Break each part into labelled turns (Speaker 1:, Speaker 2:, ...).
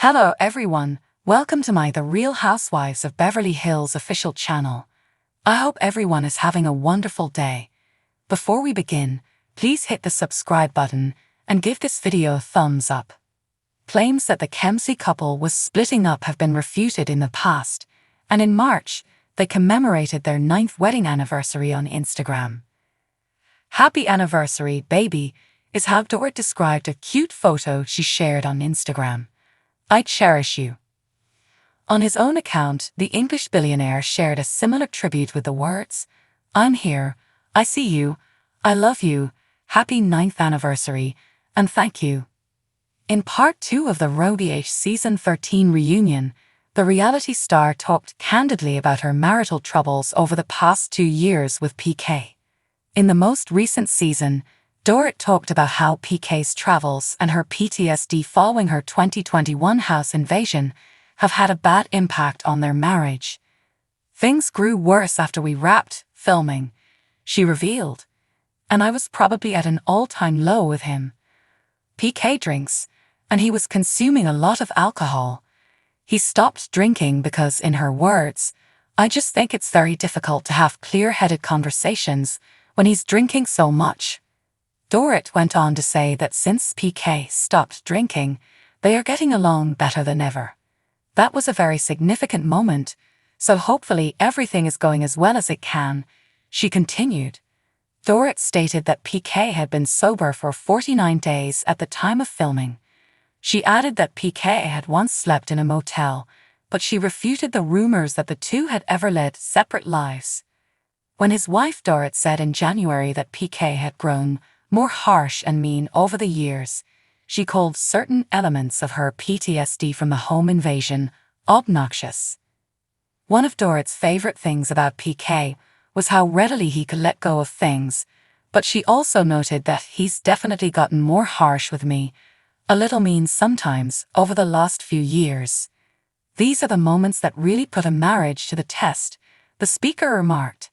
Speaker 1: Hello everyone, welcome to my The Real Housewives of Beverly Hills official channel. I hope everyone is having a wonderful day. Before we begin, please hit the subscribe button and give this video a thumbs up. Claims that the Kemsley couple was splitting up have been refuted in the past, and in March, they commemorated their 9th wedding anniversary on Instagram. "Happy anniversary, baby," is how Dorit described a cute photo she shared on Instagram. "I cherish you." On his own account, the English billionaire shared a similar tribute with the words, "I'm here, I see you, I love you, happy 9th anniversary, and thank you." In part 2 of the Housewives Season 13 reunion, the reality star talked candidly about her marital troubles over the past 2 years with PK. In the most recent season, Dorit talked about how PK's travels and her PTSD following her 2021 house invasion have had a bad impact on their marriage. "Things grew worse after we wrapped filming," she revealed, "and I was probably at an all-time low with him. PK drinks, and he was consuming a lot of alcohol. He stopped drinking because, in her words, I just think it's very difficult to have clear-headed conversations when he's drinking so much." Dorit went on to say that since PK stopped drinking, they are getting along better than ever. "That was a very significant moment, so hopefully everything is going as well as it can," she continued. Dorit stated that PK had been sober for 49 days at the time of filming. She added that PK had once slept in a motel, but she refuted the rumors that the two had ever led separate lives. When his wife Dorit said in January that PK had grown more harsh and mean over the years, she called certain elements of her PTSD from the home invasion obnoxious. One of Dorit's favorite things about PK was how readily he could let go of things, but she also noted that "he's definitely gotten more harsh with me, a little mean sometimes, over the last few years. These are the moments that really put a marriage to the test," the speaker remarked.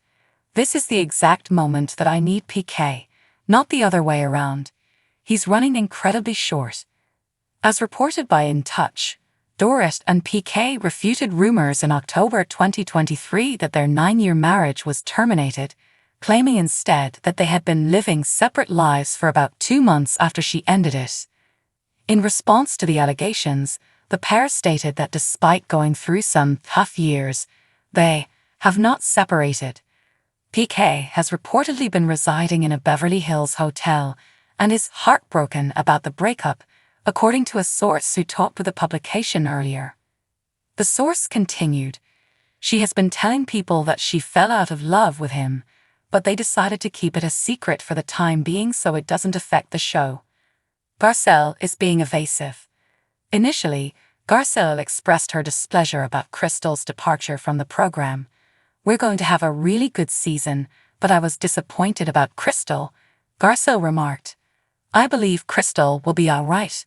Speaker 1: "This is the exact moment that I need PK, not the other way around. He's running incredibly short." As reported by In Touch, Dorit and PK refuted rumors in October 2023 that their 9-year marriage was terminated, claiming instead that they had been living separate lives for about 2 months after she ended it. In response to the allegations, the pair stated that despite going through some tough years, they have not separated. PK has reportedly been residing in a Beverly Hills hotel and is heartbroken about the breakup, according to a source who talked with the publication earlier. The source continued, "She has been telling people that she fell out of love with him, but they decided to keep it a secret for the time being so it doesn't affect the show." Garcelle is being evasive. Initially, Garcelle expressed her displeasure about Crystal's departure from the program. "We're going to have a really good season, but I was disappointed about Crystal," Garcelle remarked. "I believe Crystal will be all right.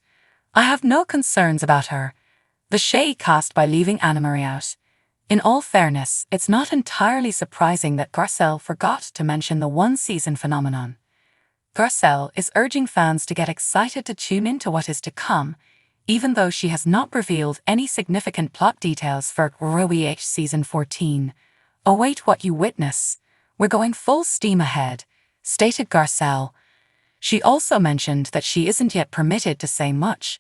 Speaker 1: I have no concerns about her. The shade cast by leaving Annemarie out." In all fairness, it's not entirely surprising that Garcelle forgot to mention the one-season phenomenon. Garcelle is urging fans to get excited to tune into what is to come, even though she has not revealed any significant plot details for Housewives Season 14. "Await what you witness. We're going full steam ahead," stated Garcelle. She also mentioned that she isn't yet permitted to say much.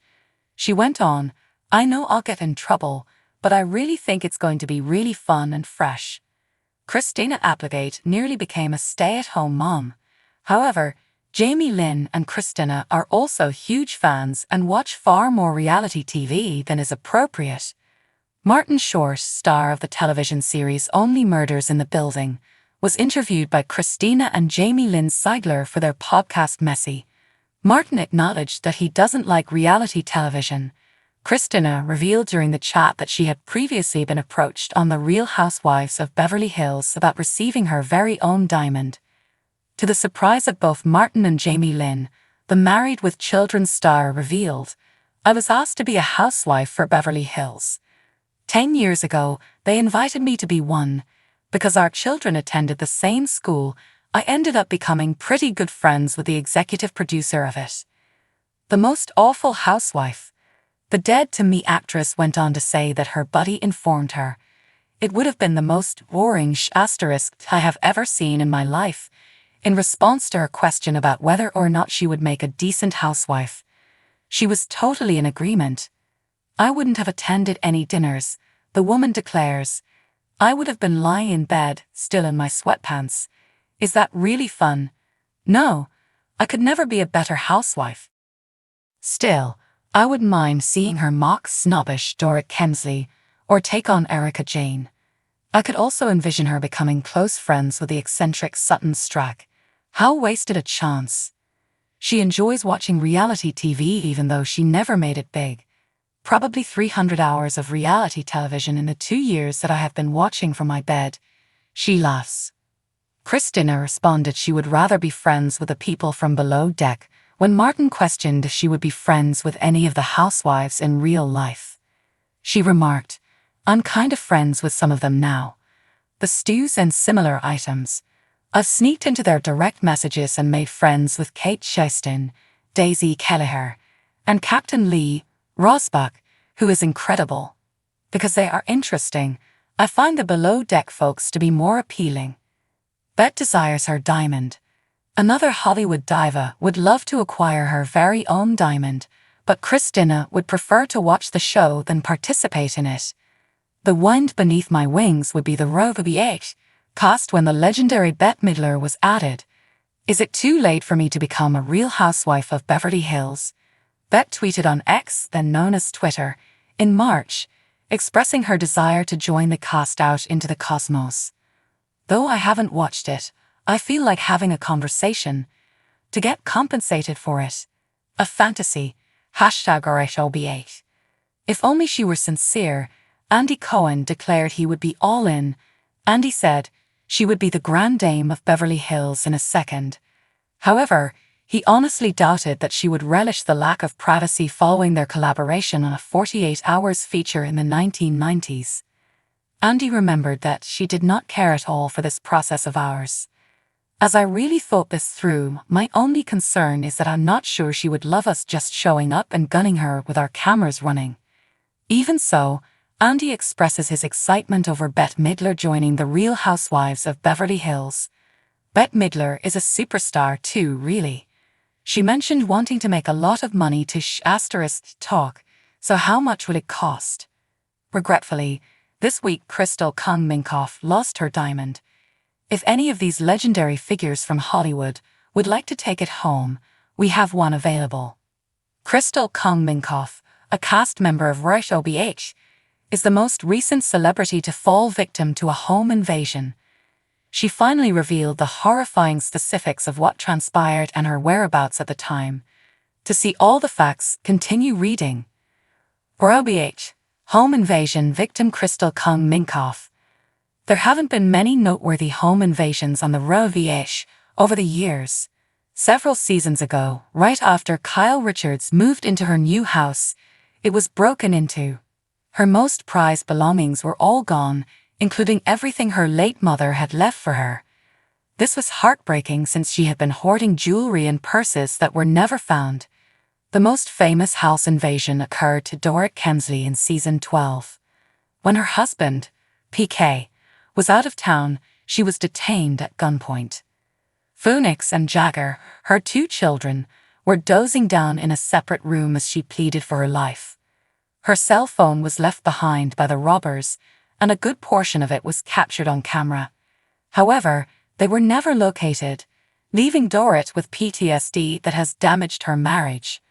Speaker 1: She went on, "I know I'll get in trouble, but I really think it's going to be really fun and fresh." Christina Applegate nearly became a stay-at-home mom. However, Jamie Lynn and Christina are also huge fans and watch far more reality TV than is appropriate. Martin Short, star of the television series Only Murders in the Building, was interviewed by Christina and Jamie Lynn Sigler for their podcast Messy. Martin acknowledged that he doesn't like reality television. Christina revealed during the chat that she had previously been approached on The Real Housewives of Beverly Hills about receiving her very own diamond. To the surprise of both Martin and Jamie Lynn, the Married with Children star revealed, "I was asked to be a housewife for Beverly Hills. 10 years ago, they invited me to be one. Because our children attended the same school, I ended up becoming pretty good friends with the executive producer of it. The most awful housewife. The dead-to-me actress went on to say that her buddy informed her, "It would have been the most boring asterisk I have ever seen in my life," in response to her question about whether or not she would make a decent housewife. She was totally in agreement. "I wouldn't have attended any dinners," the woman declares. "I would have been lying in bed, still in my sweatpants. Is that really fun? No, I could never be a better housewife." Still, I wouldn't mind seeing her mock snobbish Dorit Kemsley or take on Erica Jane. I could also envision her becoming close friends with the eccentric Sutton Strack. How wasted a chance. She enjoys watching reality TV even though she never made it big. Probably 300 hours of reality television in the 2 years that I have been watching from my bed. She laughs. Christina responded she would rather be friends with the people from below deck when Martin questioned if she would be friends with any of the housewives in real life. She remarked, "I'm kind of friends with some of them now. The stews and similar items. I've sneaked into their direct messages and made friends with Kate Sheston, Daisy Kelleher, and Captain Lee Rosbach, who is incredible. Because they are interesting, I find the below-deck folks to be more appealing." Bet desires her diamond. Another Hollywood diva would love to acquire her very own diamond, but Christina would prefer to watch the show than participate in it. "The Wind Beneath My Wings" would be the Rovh cast when the legendary Bette Midler was added. "Is it too late for me to become a real housewife of Beverly Hills?" Bette tweeted on X, then known as Twitter, in March, expressing her desire to join the cast out into the cosmos. "Though I haven't watched it, I feel like having a conversation. To get compensated for it. A fantasy. #RHOB8. If only she were sincere." Andy Cohen declared he would be all in. Andy said she would be the grand dame of Beverly Hills in a second. However, he honestly doubted that she would relish the lack of privacy following their collaboration on a 48 Hours feature in the 1990s. Andy remembered that she did not care at all for this process of ours. "As I really thought this through, my only concern is that I'm not sure she would love us just showing up and gunning her with our cameras running." Even so, Andy expresses his excitement over Bette Midler joining the Real Housewives of Beverly Hills. Bette Midler is a superstar too, really. She mentioned wanting to make a lot of money to talk, so how much would it cost? Regretfully, this week Crystal Kung Minkoff lost her diamond. If any of these legendary figures from Hollywood would like to take it home, we have one available. Crystal Kung Minkoff, a cast member of RHOBH, is the most recent celebrity to fall victim to a home invasion. She finally revealed the horrifying specifics of what transpired and her whereabouts at the time. To see all the facts, continue reading. RHOBH, home invasion victim Crystal Kung Minkoff. There haven't been many noteworthy home invasions on the RHOBH over the years. Several seasons ago, right after Kyle Richards moved into her new house, it was broken into. Her most prized belongings were all gone, including everything her late mother had left for her. This was heartbreaking since she had been hoarding jewelry and purses that were never found. The most famous house invasion occurred to Dorit Kemsley in season 12. When her husband, PK, was out of town, she was detained at gunpoint. Phoenix and Jagger, her 2 children, were dozing down in a separate room as she pleaded for her life. Her cell phone was left behind by the robbers, and a good portion of it was captured on camera. However, they were never located, leaving Dorit with PTSD that has damaged her marriage.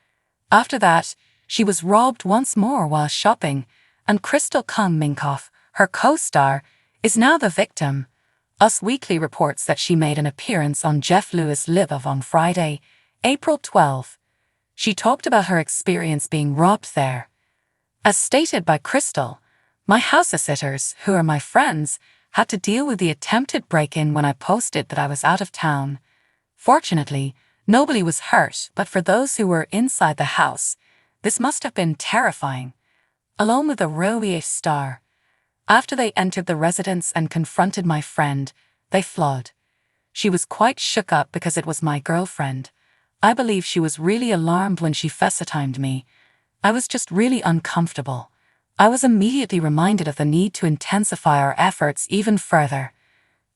Speaker 1: After that, she was robbed once more while shopping, and Crystal Kung Minkoff, her co-star, is now the victim. Us Weekly reports that she made an appearance on Jeff Lewis Live on Friday, April 12. She talked about her experience being robbed there. As stated by Crystal, "My house-sitters, who are my friends, had to deal with the attempted break-in when I posted that I was out of town. Fortunately, nobody was hurt, but for those who were inside the house, this must have been terrifying." Along with the RHOBH star, "After they entered the residence and confronted my friend, they fled. She was quite shook up because it was my girlfriend. I believe she was really alarmed when she FaceTimed me. I was just really uncomfortable. I was immediately reminded of the need to intensify our efforts even further.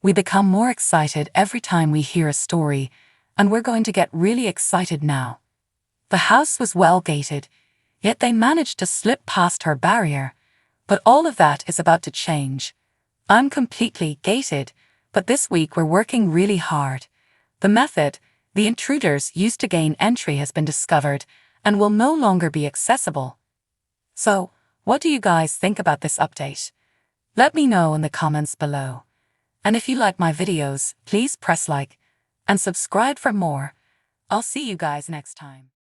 Speaker 1: We become more excited every time we hear a story, and we're going to get really excited now. The house was well gated, yet they managed to slip past her barrier. But all of that is about to change. I'm completely gated, but this week we're working really hard. The method the intruders used to gain entry has been discovered and will no longer be accessible. So, what do you guys think about this update? Let me know in the comments below. And if you like my videos, please press like and subscribe for more. I'll see you guys next time.